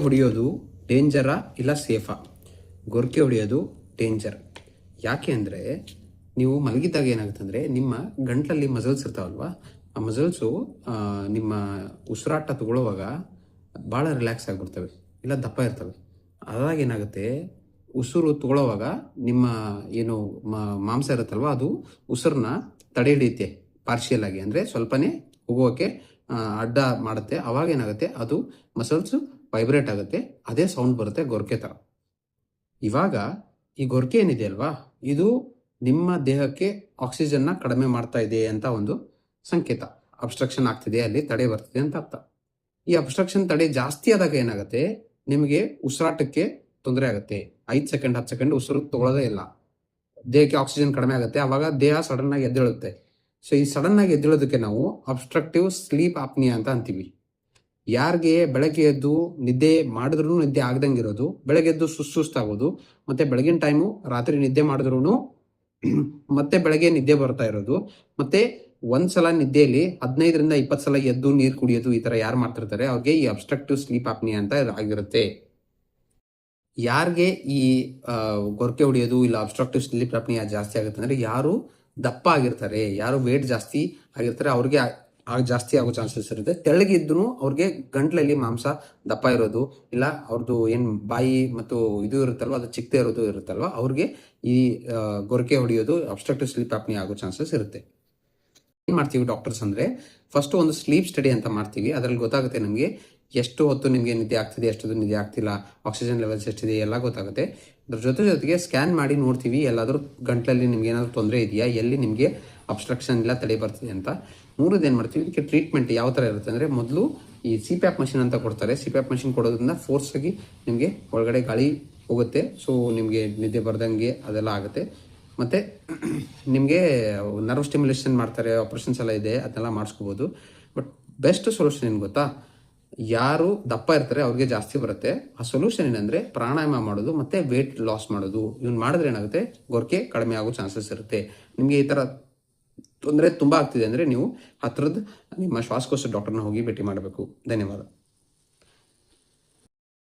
ಹೊಡೆಯೋದು ಡೇಂಜರಾ ಇಲ್ಲ ಸೇಫಾ? ಗೊರಕೆ ಹೊಡೆಯೋದು ಡೇಂಜರ್. ಯಾಕೆ ಅಂದರೆ ನೀವು ಮಲಗಿದ್ದಾಗ ಏನಾಗುತ್ತೆ ಅಂದರೆ ನಿಮ್ಮ ಗಂಟಲಲ್ಲಿ ಮಸಲ್ಸ್ ಇರ್ತಾವಲ್ವಾ, ಆ ಮಸಲ್ಸು ನಿಮ್ಮ ಉಸಿರಾಟ ತಗೊಳ್ಳುವಾಗ ಭಾಳ ರಿಲ್ಯಾಕ್ಸ್ ಆಗಿಬಿಡ್ತವೆ, ಇಲ್ಲ ದಪ್ಪ ಇರ್ತವೆ. ಅದಾಗ ಏನಾಗುತ್ತೆ, ಉಸಿರು ತಗೊಳ್ಳೋವಾಗ ನಿಮ್ಮ ಏನು ಮಾಂಸ ಇರುತ್ತಲ್ವ ಅದು ಉಸಿರನ್ನ ತಡೆ ಹಿಡಿಯುತ್ತೆ ಪಾರ್ಷಿಯಲ್ ಆಗಿ, ಅಂದರೆ ಸ್ವಲ್ಪನೇ ಹೋಗೋಕ್ಕೆ ಅಡ್ಡ ಮಾಡುತ್ತೆ. ಅವಾಗ ಏನಾಗುತ್ತೆ, ಅದು ಮಸಲ್ಸು ವೈಬ್ರೇಟ್ ಆಗುತ್ತೆ, ಅದೇ ಸೌಂಡ್ ಬರುತ್ತೆ ಗೊರಕೆ ಥರ. ಇವಾಗ ಈ ಗೊರಕೆ ಏನಿದೆ ಅಲ್ವಾ, ಇದು ನಿಮ್ಮ ದೇಹಕ್ಕೆ ಆಕ್ಸಿಜನ್ನ ಕಡಿಮೆ ಮಾಡ್ತಾ ಇದೆ ಅಂತ ಒಂದು ಸಂಕೇತ. ಅಬ್ಸ್ಟ್ರಕ್ಷನ್ ಆಗ್ತಿದೆ, ಅಲ್ಲಿ ತಡೆ ಬರ್ತಿದೆ ಅಂತ ಅರ್ಥ. ಈ ಅಬ್ಸ್ಟ್ರಕ್ಷನ್ ತಡೆ ಜಾಸ್ತಿ ಆದಾಗ ಏನಾಗುತ್ತೆ, ನಿಮಗೆ ಉಸಿರಾಟಕ್ಕೆ ತೊಂದರೆ ಆಗುತ್ತೆ. 5 ಸೆಕೆಂಡ್ 10 ಸೆಕೆಂಡ್ ಉಸಿರು ತಗೊಳ್ಳೋದೇ ಇಲ್ಲ, ದೇಹಕ್ಕೆ ಆಕ್ಸಿಜನ್ ಕಡಿಮೆ ಆಗುತ್ತೆ. ಅವಾಗ ದೇಹ ಸಡನ್ ಆಗಿ ಎದ್ದೇಳುತ್ತೆ. ಸೊ ಈ ಸಡನ್ ಆಗಿ ಎದ್ದೇಳೋದಕ್ಕೆ ನಾವು ಅಬ್ಸ್ಟ್ರಕ್ಟಿವ್ ಸ್ಲೀಪ್ ಆಪ್ನಿಯಾ ಅಂತ ಅಂತೀವಿ. ಯಾರಿಗೆ ಬೆಳಗ್ಗೆ ಎದ್ದು ನಿದ್ದೆ ಮಾಡಿದ್ರೂ ನಿದ್ದೆ ಆಗ್ದಂಗೆ ಇರೋದು, ಬೆಳಗ್ಗೆ ಎದ್ದು ಸುಸ್ತಾಗೋದು, ಮತ್ತೆ ಬೆಳಗಿನ ಟೈಮು ರಾತ್ರಿ ನಿದ್ದೆ ಮಾಡಿದ್ರೂ ಮತ್ತೆ ಬೆಳಗ್ಗೆ ನಿದ್ದೆ ಬರ್ತಾ ಇರೋದು, ಮತ್ತೆ ಒಂದ್ಸಲ ನಿದ್ದೆಯಲ್ಲಿ 15ರಿಂದ 20 ಸಲ ಎದ್ದು ನೀರು ಕುಡಿಯೋದು, ಈ ತರ ಯಾರು ಮಾಡ್ತಿರ್ತಾರೆ ಅವ್ರಿಗೆ ಈ ಅಬ್ಸ್ಟ್ರಕ್ಟಿವ್ ಸ್ಲೀಪ್ ಆಪ್ನಿಯಾ ಅಂತ ಆಗಿರುತ್ತೆ. ಯಾರಿಗೆ ಈ ಗೊರಕೆ ಹೊಡೆಯೋದು ಇಲ್ಲ ಅಬ್ಸ್ಟ್ರಕ್ಟಿವ್ ಸ್ಲೀಪ್ ಆಪ್ನಿಯಾ ಜಾಸ್ತಿ ಆಗುತ್ತೆ ಅಂದ್ರೆ ಯಾರು ದಪ್ಪ ಆಗಿರ್ತಾರೆ, ಯಾರು ವೇಟ್ ಜಾಸ್ತಿ ಆಗಿರ್ತಾರೆ ಅವ್ರಿಗೆ ಜಾಸ್ತಿ ಆಗೋ ಚಾನ್ಸಸ್ ಇರುತ್ತೆ. ತೆಳ್ಳಗಿದ್ರು ಅವ್ರಿಗೆ ಗಂಟ್ಲಲ್ಲಿ ಮಾಂಸ ದಪ್ಪ ಇರೋದು, ಇಲ್ಲ ಅವ್ರದ್ದು ಏನು ಬಾಯಿ ಮತ್ತು ಇದು ಇರುತ್ತಲ್ವ ಅದು ಚಿಕ್ಕದೇ ಇರೋದು ಇರುತ್ತಲ್ವ, ಅವ್ರಿಗೆ ಈ ಗೊರಕೆ ಹೊಡೆಯೋದು ಅಬ್ಸ್ಟ್ರಕ್ಟಿವ್ ಸ್ಲೀಪ್ ಆಪ್ನಿಯಾ ಆಗೋ ಚಾನ್ಸಸ್ ಇರುತ್ತೆ. ಏನು ಮಾಡ್ತೀವಿ ಡಾಕ್ಟರ್ಸ್ ಅಂದರೆ, ಫಸ್ಟ್ ಒಂದು ಸ್ಲೀಪ್ ಸ್ಟಡಿ ಅಂತ ಮಾಡ್ತೀವಿ. ಅದರಲ್ಲಿ ಗೊತ್ತಾಗುತ್ತೆ ನಮಗೆ ಎಷ್ಟು ಹೊತ್ತು ನಿಮಗೆ ನಿದ್ದೆ ಆಗ್ತಿದೆ, ಎಷ್ಟು ನಿದ್ದೆ ಆಗ್ತಿಲ್ಲ, ಆಕ್ಸಿಜನ್ ಲೆವೆಲ್ಸ್ ಎಷ್ಟಿದೆ ಎಲ್ಲ ಗೊತ್ತಾಗುತ್ತೆ. ಅದ್ರ ಜೊತೆಗೆ ಸ್ಕ್ಯಾನ್ ಮಾಡಿ ನೋಡ್ತೀವಿ ಎಲ್ಲಾದರೂ ಗಂಟ್ಲಲ್ಲಿ ನಿಮ್ಗೆ ಏನಾದರೂ ತೊಂದರೆ ಇದೆಯಾ, ಎಲ್ಲಿ ನಿಮಗೆ ಅಬ್ಸ್ಟ್ರಕ್ಷನ್ ಇಲ್ಲ ತಡೆ ಬರ್ತಿದೆ ಅಂತ. ಮೂರನೇದು ಏನು ಮಾಡ್ತೀವಿ, ಇದಕ್ಕೆ ಟ್ರೀಟ್ಮೆಂಟ್ ಯಾವ ಥರ ಇರುತ್ತೆ ಅಂದರೆ, ಮೊದಲು ಈ CPAP ಮಷಿನ್ ಅಂತ ಕೊಡ್ತಾರೆ. CPAP ಮಷಿನ್ ಕೊಡೋದ್ರಿಂದ ಫೋರ್ಸ್ ಆಗಿ ನಿಮಗೆ ಒಳಗಡೆ ಗಾಳಿ ಹೋಗುತ್ತೆ, ಸೊ ನಿಮಗೆ ನಿದ್ದೆ ಬರ್ದಂಗೆ ಅದೆಲ್ಲ ಆಗುತ್ತೆ. ಮತ್ತು ನಿಮಗೆ ನರ್ವ್ ಸ್ಟಿಮ್ಯುಲೇಷನ್ ಮಾಡ್ತಾರೆ, ಆಪ್ರೇಷನ್ಸ್ ಎಲ್ಲ ಇದೆ, ಅದನ್ನೆಲ್ಲ ಮಾಡಿಸ್ಕೋಬೋದು. ಬಟ್ ಬೆಸ್ಟ್ ಸೊಲ್ಯೂಷನ್ ಏನು ಗೊತ್ತಾ, ಯಾರು ದಪ್ಪ ಇರ್ತಾರೆ ಅವ್ರಿಗೆ ಜಾಸ್ತಿ ಬರುತ್ತೆ. ಆ ಸೊಲ್ಯೂಷನ್ ಏನಂದರೆ ಪ್ರಾಣಾಯಾಮ ಮಾಡೋದು ಮತ್ತು ವೇಟ್ ಲಾಸ್ ಮಾಡೋದು. ಇವ್ನು ಮಾಡಿದ್ರೆ ಏನಾಗುತ್ತೆ, ಗೊರಕೆ ಕಡಿಮೆ ಆಗೋ ಚಾನ್ಸಸ್ ಇರುತ್ತೆ. ನಿಮಗೆ ಈ ಥರ ತೊಂದರೆ ತುಂಬ ಆಗ್ತಿದೆ ಅಂದರೆ ನೀವು ಹತ್ತಿರದ ನಿಮ್ಮ ಶ್ವಾಸಕೋಶ ಡಾಕ್ಟರ್ನ ಹೋಗಿ ಭೇಟಿ ಮಾಡಬೇಕು. ಧನ್ಯವಾದ.